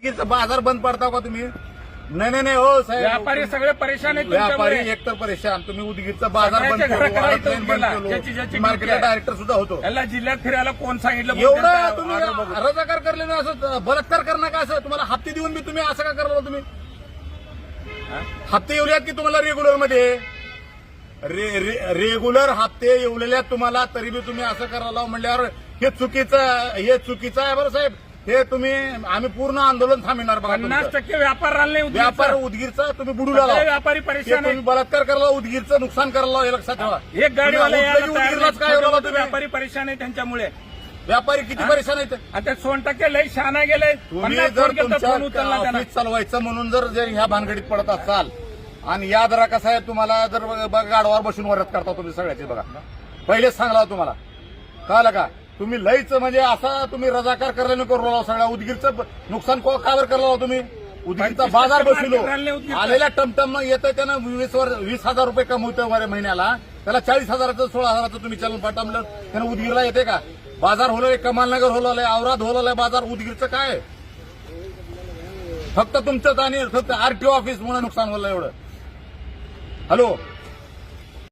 उदगीरचा बाजार बंद पडता का तुम्ही? नाही हो साहेब, व्यापारी सगळे परेशान आहेत व्यापारी तुमच्यामुळे. एकतर परेशान. तुम्ही उदगीरचा बाजार बंद सगळ्याच्या केलो, घराकडे वाडा इथं ट्रेन बंद गेला. केलो, ज्याची ज्याची मार्केटला ड्युटी आहे. डायरेक्टर सुद्धा होतो. याला जिल्ह्यात फिरायला कोण सांगितलं? एवढं तुम्ही रजाकार करले ना, असं बलात्कार करणं का? असं तुम्हाला हप्ते देऊन बी तुम्ही असं का करला? तुम्ही हप्ते येऊल्यात की तुम्हाला रेग्युलर मध्ये? रेग्युलर हप्ते येऊलेल्या तुम्हाला, तरी बी तुम्ही असं करायला म्हणल्यावर हे चुकीचं आहे बरं साहेब. हे तुम्ही आम्ही पूर्ण आंदोलन थांबणार बघा. 50% व्यापार राहिले नाही उदगीरचा. व्यापार उदगीरचा तुम्ही बुडूला सगळे व्यापारी परेशान तुम्ही आहेत. बलात्कार करायला, उदगीरचं नुकसान करायला, हे लक्षात ठेवा. एक गाडीवाला तुम्ही यायला तयार उदगीरलाच काय नाही. एवढं तुम्ही? व्यापारी परेशान आहे त्यांच्यामुळे. व्यापारी किती परेशान आहेत? आता 100% लई शहाणा गेले. तुम्ही 50 जर फोन केलता, फोन तुमच्या उचलला त्यानं. ऑफिस चालवायचं म्हणून जर ह्या भानगडीत पडत असाल, आणि या जरा कसं आहे, तुम्हाला जर गाडवावर बसून वरत करता तुम्ही सगळ्याची. बघा पहिलेच सांगला तुम्हाला, कळलं का? तुम्ही लईच म्हणजे असा तुम्ही रजाकार करायला नको. सगळ्या उदगीरचं नुकसान कावर करला तुम्ही? उदगीरचा बाजार बसलो, आलेल्या टमटम येतं त्यानं 20,000 रुपये कमवतोय महिन्याला, त्याला 40,000चं 16,000चं तुम्ही चलन पाठवलं, त्यानं उदगीरला येते का? बाजार होलोय, कमालनगर होलोय, औराद होलोय बाजार. उदगीरचं काय? फक्त तुमचंच आणि फक्त आरटीओ ऑफिस मुळे नुकसान होलं एवढं. हॅलो.